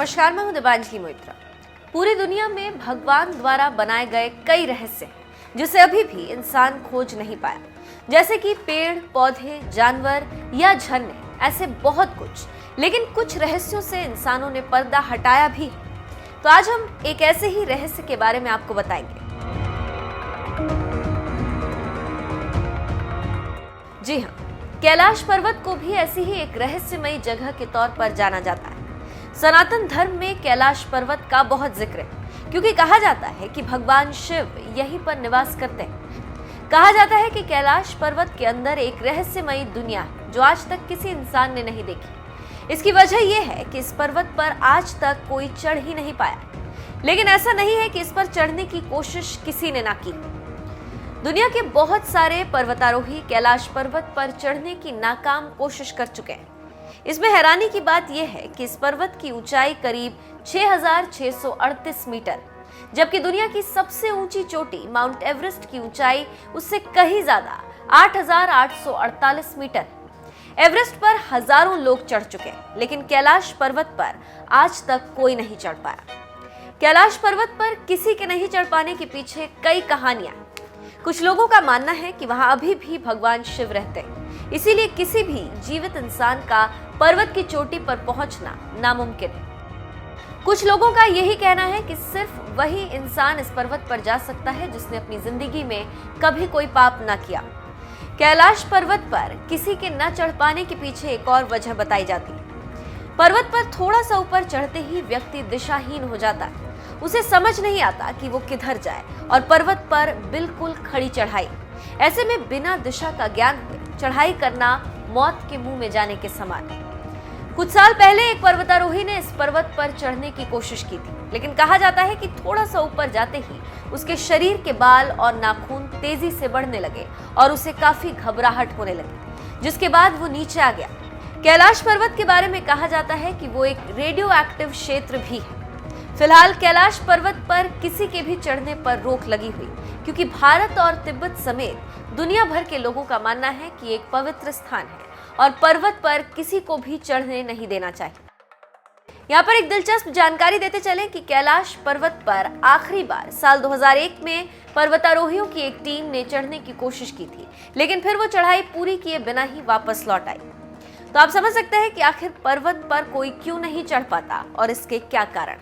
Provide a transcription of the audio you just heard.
नमस्कार, मैं हूं दिव्यांजलि मोइत्रा। पूरी दुनिया में भगवान द्वारा बनाए गए कई रहस्य हैं जिसे अभी भी इंसान खोज नहीं पाया, जैसे कि पेड़, पौधे, जानवर या झरने, ऐसे बहुत कुछ। लेकिन कुछ रहस्यों से इंसानों ने पर्दा हटाया भी है। तो आज हम एक ऐसे ही रहस्य के बारे में आपको बताएंगे। जी हाँ, कैलाश पर्वत को भी ऐसी ही एक रहस्यमयी जगह के तौर पर जाना जाता है। सनातन धर्म में कैलाश पर्वत का बहुत जिक्र है, क्योंकि कहा जाता है कि भगवान शिव यहीं पर निवास करते हैं। कहा जाता है कि कैलाश पर्वत के अंदर एक रहस्यमयी दुनिया है जो आज तक किसी इंसान ने नहीं देखी। इसकी वजह यह है कि इस पर्वत पर आज तक कोई चढ़ ही नहीं पाया। लेकिन ऐसा नहीं है कि इस पर चढ़ने की कोशिश किसी ने ना की। दुनिया के बहुत सारे पर्वतारोही कैलाश पर्वत पर चढ़ने की नाकाम कोशिश कर चुके हैं। इसमें हैरानी की बात यह है कि इस पर्वत की ऊंचाई करीब 6,638 मीटर, जबकि दुनिया की सबसे ऊंची चोटी माउंट एवरेस्ट की ऊंचाई उससे कहीं ज्यादा 8,848 मीटर। एवरेस्ट पर हजारों लोग चढ़ चुके हैं, लेकिन कैलाश पर्वत पर आज तक कोई नहीं चढ़ पाया। कैलाश पर्वत पर किसी के नहीं चढ़ पाने के पीछे कई कहानियां। कुछ लोगों का मानना है कि वहां अभी भी भगवान शिव रहते हैं, इसीलिए किसी भी जीवित इंसान का पर्वत की चोटी पर पहुंचना नामुमकिन है। कुछ लोगों का यही कहना है कि सिर्फ वही इंसान इस पर्वत पर जा सकता है जिसने अपनी जिंदगी में कभी कोई पाप न किया। कैलाश पर्वत पर किसी के न चढ़ पाने के पीछे एक और वजह बताई जाती है। पर्वत पर थोड़ा सा ऊपर चढ़ते ही व्यक्ति दिशाहीन हो जाता है। उसे समझ नहीं आता कि वो किधर जाए, और पर्वत पर बिल्कुल खड़ी चढ़ाई। ऐसे में बिना दिशा का ज्ञान हुए चढ़ाई करना मौत के मुंह में जाने के समान है। कुछ साल पहले एक पर्वतारोही ने इस पर्वत पर चढ़ने की कोशिश की थी, लेकिन कहा जाता है कि थोड़ा सा ऊपर जाते ही उसके शरीर के बाल और नाखून तेजी से बढ़ने लगे और उसे काफी घबराहट होने लगी, जिसके बाद वो नीचे आ गया। कैलाश पर्वत के बारे में कहा जाता है कि वो एक रेडियो एक्टिव क्षेत्र भी है। फिलहाल कैलाश पर्वत पर किसी के भी चढ़ने पर रोक लगी हुई, क्योंकि भारत और तिब्बत समेत दुनिया भर के लोगों का मानना है कि एक पवित्र स्थान है और पर्वत पर किसी को भी चढ़ने नहीं देना चाहिए। यहाँ पर एक दिलचस्प जानकारी देते चलें कि कैलाश पर्वत पर आखिरी बार साल 2001 में पर्वतारोहियों की एक टीम ने चढ़ने की कोशिश की थी, लेकिन फिर वो चढ़ाई पूरी किए बिना ही वापस लौट आई। तो आप समझ सकते हैं कि आखिर पर्वत पर कोई क्यों नहीं चढ़ पाता और इसके क्या कारण।